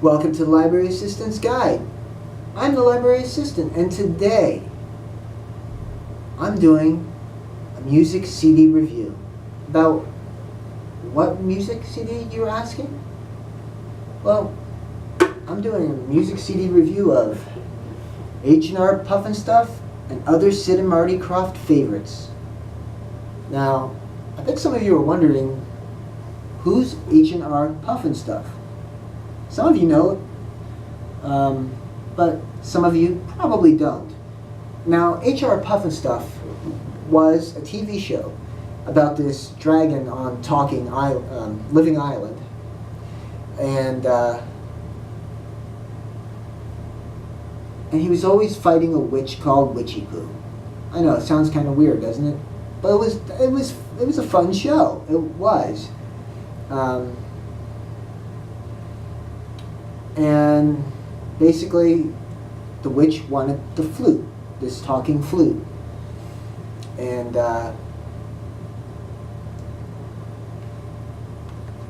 Welcome to the Library Assistant's Guide. I'm the Library Assistant, and today I'm doing a music CD review. About what music CD, you're asking? Well, I'm doing a music CD review of H&R Pufnststuf and other Sid and Marty Krofft favorites. Now, I think some of you are wondering, who's H&R Pufnststuf? Some of you know it, but some of you probably don't. Now, H&R Pufnststuf was a TV show about this dragon on Living Island, and he was always fighting a witch called Witchy Poo. I know it sounds kind of weird, doesn't it? But it was a fun show. It was. And basically, the witch wanted the flute, this talking flute. And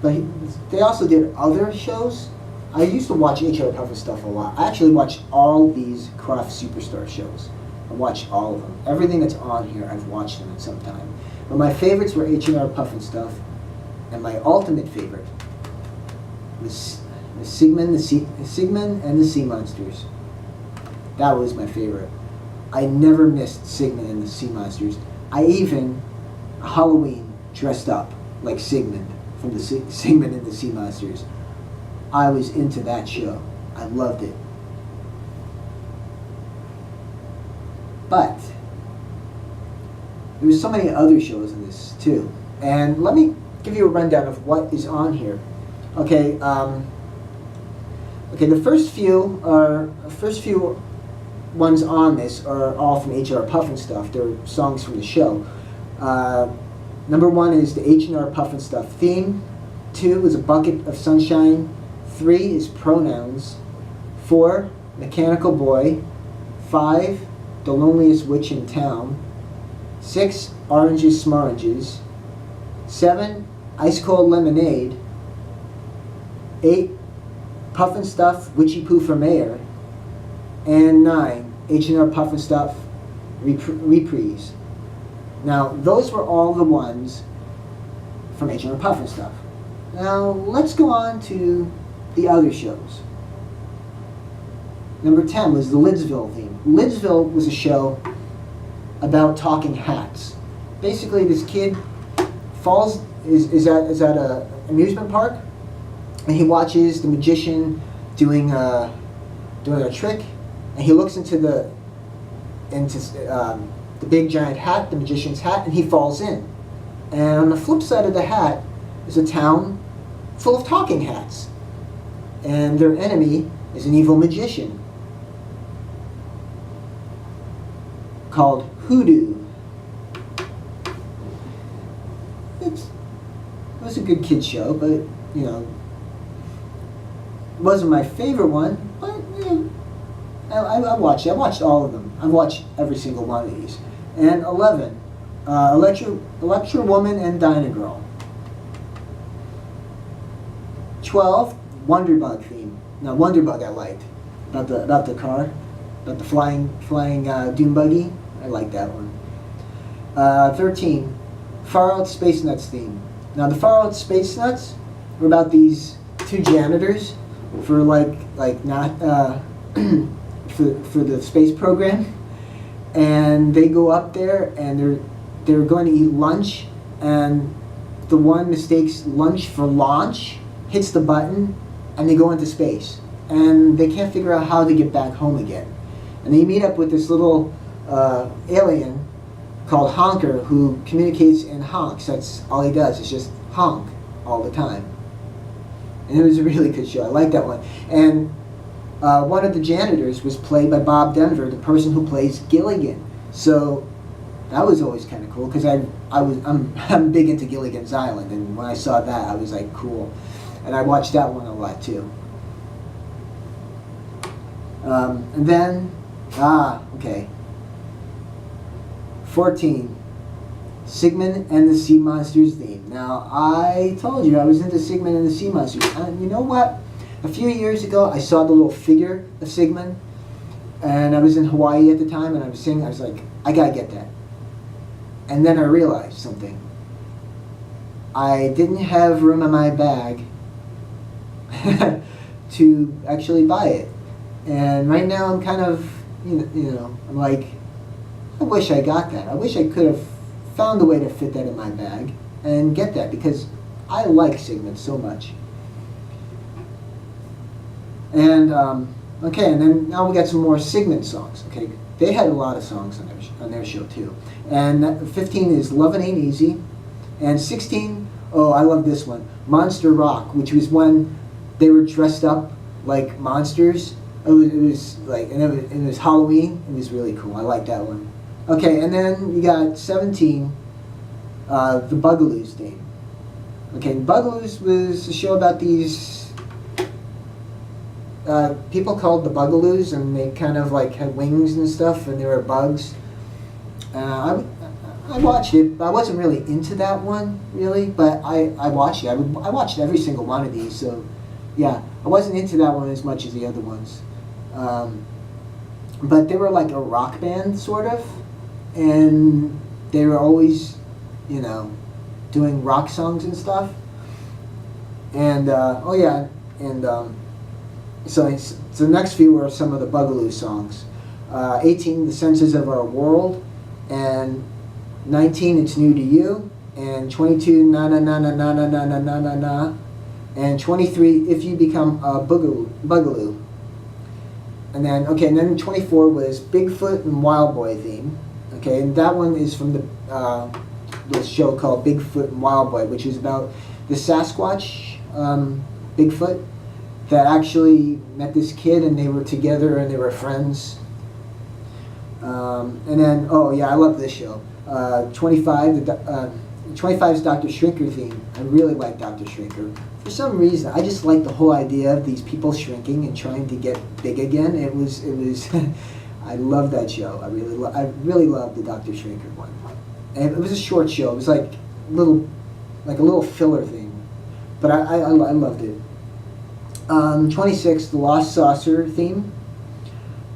but they also did other shows. I used to watch H&R Pufnststuf a lot. I actually watched all these Krofft Superstar shows. I watched all of them. Everything that's on here, I've watched them at some time. But my favorites were H&R Pufnststuf, and my ultimate favorite was Sigmund and the Sea Monsters. That was my favorite. I never missed Sigmund and the Sea Monsters. I even, Halloween, dressed up like Sigmund from the Sigmund and the Sea Monsters. I was into that show. I loved it. But there was so many other shows in this too. And let me give you a rundown of what is on here. Okay, the first few ones on this are all from H&R Pufnststuf. They're songs from the show. Number 1 is the H&R Pufnststuf theme. 2 is A Bucket of Sunshine. 3 is Pronouns. 4, Mechanical Boy. 5, The Loneliest Witch in Town. 6, Oranges Smoranges. 7, Ice Cold Lemonade. 8, Pufnststuf, Witchy Poo for Mayor. And 9, H&R Pufnststuf Reprise. Now, those were all the ones from H&R Pufnststuf. Now, let's go on to the other shows. Number 10 was the Lidsville theme. Lidsville was a show about talking hats. Basically, this kid is at an amusement park, and he watches the magician doing a trick, and he looks into the big giant hat, the magician's hat, and he falls in. And on the flip side of the hat is a town full of talking hats, and their enemy is an evil magician called Hoodoo. It was a good kid show, but you know, it wasn't my favorite one. But you know, I watched it. I watched all of them. I've watched every single one of these. And 11, Electra Woman and Dyna Girl. 12, Wonderbug theme. Now Wonderbug I liked. About the car, about the flying dune buggy. I liked that one. 13, Far Out Space Nuts theme. Now the Far Out Space Nuts were about these two janitors for for the space program, and they go up there and they're going to eat lunch, and the one mistakes lunch for launch, hits the button, and they go into space, and they can't figure out how to get back home again. And they meet up with this little alien called Honker, who communicates in honks. That's all he does, is just honk all the time. And it was a really good show. I liked that one. And one of the janitors was played by Bob Denver, the person who plays Gilligan. So that was always kind of cool, because I'm big into Gilligan's Island, and when I saw that, I was like, cool. And I watched that one a lot too. And then, okay. 14, Sigmund and the Sea Monsters theme. Now, I told you I was into Sigmund and the Sea Monsters. And you know what? A few years ago, I saw the little figure of Sigmund, and I was in Hawaii at the time, and I was singing. I was like, I gotta get that. And then I realized something. I didn't have room in my bag to actually buy it. And right now I'm kind of, I'm like, I wish I got that. I wish I could have found a way to fit that in my bag and get that, because I like Sigmund so much. And, okay, and then now we got some more Sigmund songs. Okay, they had a lot of songs on their show too. And 15 is Lovin' Ain't Easy. And 16, oh, I love this one, Monster Rock, which was when they were dressed up like monsters. It was like, and it was Halloween. It was really cool. I like that one. Okay, and then you got 17, the Bugaloos theme. Okay, Bugaloos was a show about these people called the Bugaloos, and they kind of like had wings and stuff, and they were bugs. I watched it, but I wasn't really into that one, really, but I watched it. I watched every single one of these, so yeah, I wasn't into that one as much as the other ones. But they were like a rock band, sort of, and they were always, doing rock songs and stuff. And, oh yeah, and so the next few are some of the Bugaloo songs. 18, The Senses of Our World, and 19, It's New to You, and 22, Na Na Na Na Na Na Na Na Na Na Na, and 23, If You Become a Bugaloo. And then, okay, and then 24 was Bigfoot and Wild Boy theme. Okay, and that one is from this show called Bigfoot and Wild Boy, which is about the Sasquatch, Bigfoot, that actually met this kid, and they were together and they were friends. And then, oh yeah, I love this show. 25, 25 is Dr. Shrinker theme. I really like Dr. Shrinker. For some reason, I just like the whole idea of these people shrinking and trying to get big again. It was, I love that show. I really loved the Dr. Shrinker one. And it was a short show. It was like a little filler thing, but I loved it. 26, the Lost Saucer theme.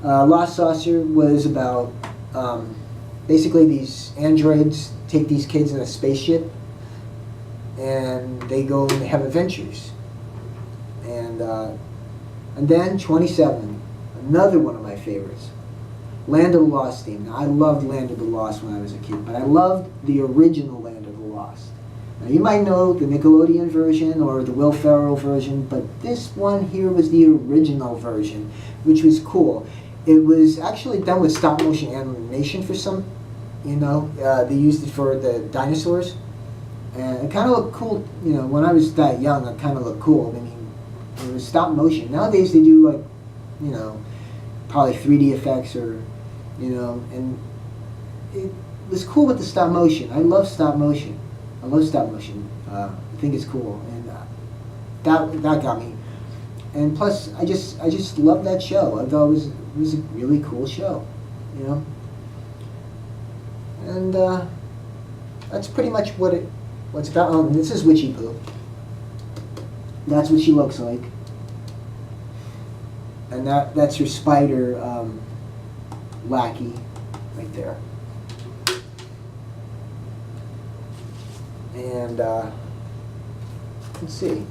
Lost Saucer was about basically these androids take these kids in a spaceship, and they go and they have adventures. And then 27, another one of my favorites, Land of the Lost theme. Now, I loved Land of the Lost when I was a kid, but I loved the original Land of the Lost. Now, you might know the Nickelodeon version or the Will Ferrell version, but this one here was the original version, which was cool. It was actually done with stop motion animation for some, they used it for the dinosaurs. And it kind of looked cool, when I was that young, it kind of looked cool. I mean, it was stop motion. Nowadays they do like, probably 3D effects or, and it was cool with the stop motion. I love stop motion. I think it's cool, and that got me. And plus, I just love that show. I thought it was a really cool show, And that's pretty much what's about. Oh, and this is Witchy Poo. That's what she looks like. And that's her spider lackey right there. And let's see.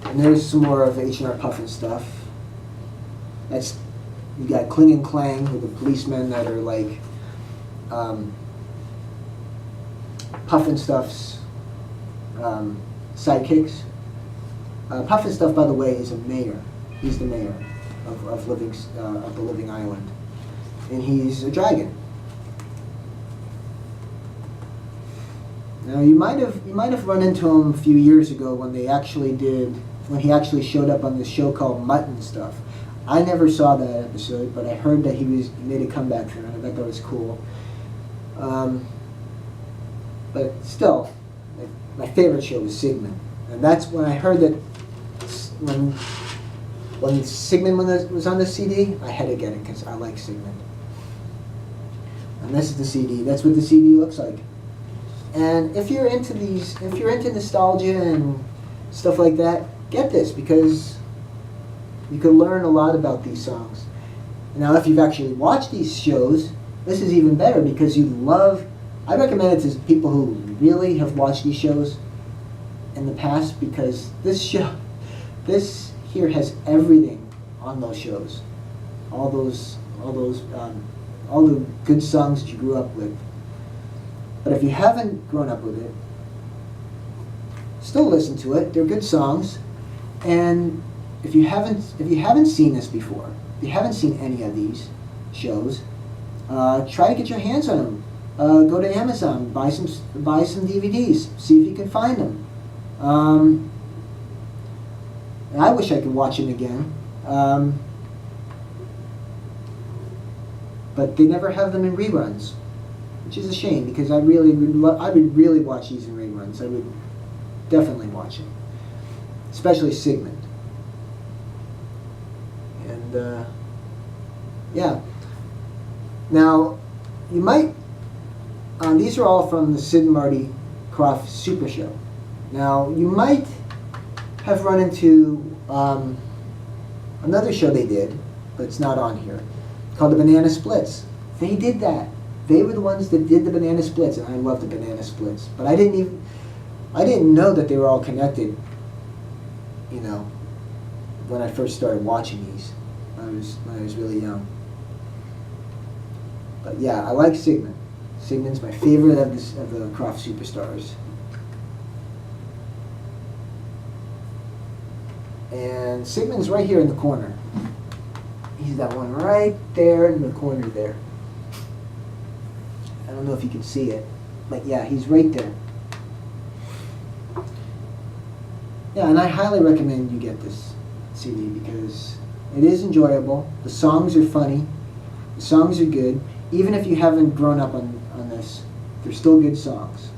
And there's some more of H&R Pufnststuf. You got Kling and Clang, with the policemen that are like Pufnstuf's sidekicks. Pufnststuf, by the way, is a mayor. He's the mayor of the Living Island, and he's a dragon. Now you might have run into him a few years ago when he actually showed up on this show called Mutton Stuff. I never saw that episode, but I heard that he made a comeback there, and I thought that was cool. But still, my favorite show was Sigmund, and that's when I heard that when Sigmund was on the CD, I had to get it because I like Sigmund. And this is the CD. That's what the CD looks like. And if you're into nostalgia and stuff like that, get this, because you can learn a lot about these songs. Now, if you've actually watched these shows, this is even better, because I recommend it to people who really have watched these shows in the past, because this here has everything on those shows. All the good songs that you grew up with. But if you haven't grown up with it, still listen to it. They're good songs. And if you haven't seen this before, if you haven't seen any of these shows, try to get your hands on them. Go to Amazon, buy some DVDs, see if you can find them. And I wish I could watch them again, but they never have them in reruns, which is a shame, because I would really watch these in reruns. I would definitely watch them, especially Sigmund. And yeah. Now, you might. These are all from the Sid Marty Krofft Super Show. Now, you might have run into another show they did, but it's not on here, called the Banana Splits. They did that. They were the ones that did the Banana Splits, and I love the Banana Splits. But I didn't know that they were all connected, you know, when I first started watching these. When I was really young. But yeah, I like Sigmund. Sigmund's my favorite of the Krofft superstars. And Sigmund's right here in the corner. He's that one right there in the corner there. I don't know if you can see it, but yeah, he's right there. Yeah, and I highly recommend you get this CD, because it is enjoyable. The songs are funny. The songs are good. Even if you haven't grown up on this, they're still good songs.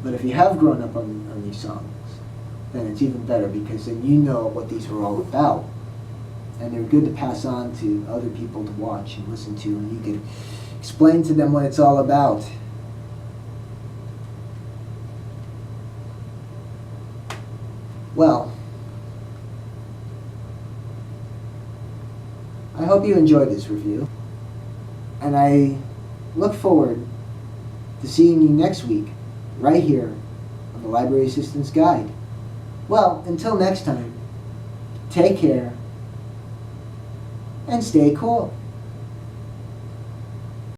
But if you have grown up on these songs, then it's even better, because then you know what these were all about. And they're good to pass on to other people to watch and listen to, and you can explain to them what it's all about. Well, I hope you enjoyed this review, and I look forward to seeing you next week, right here on the Library Assistant's Guide. Well, until next time, take care and stay cool.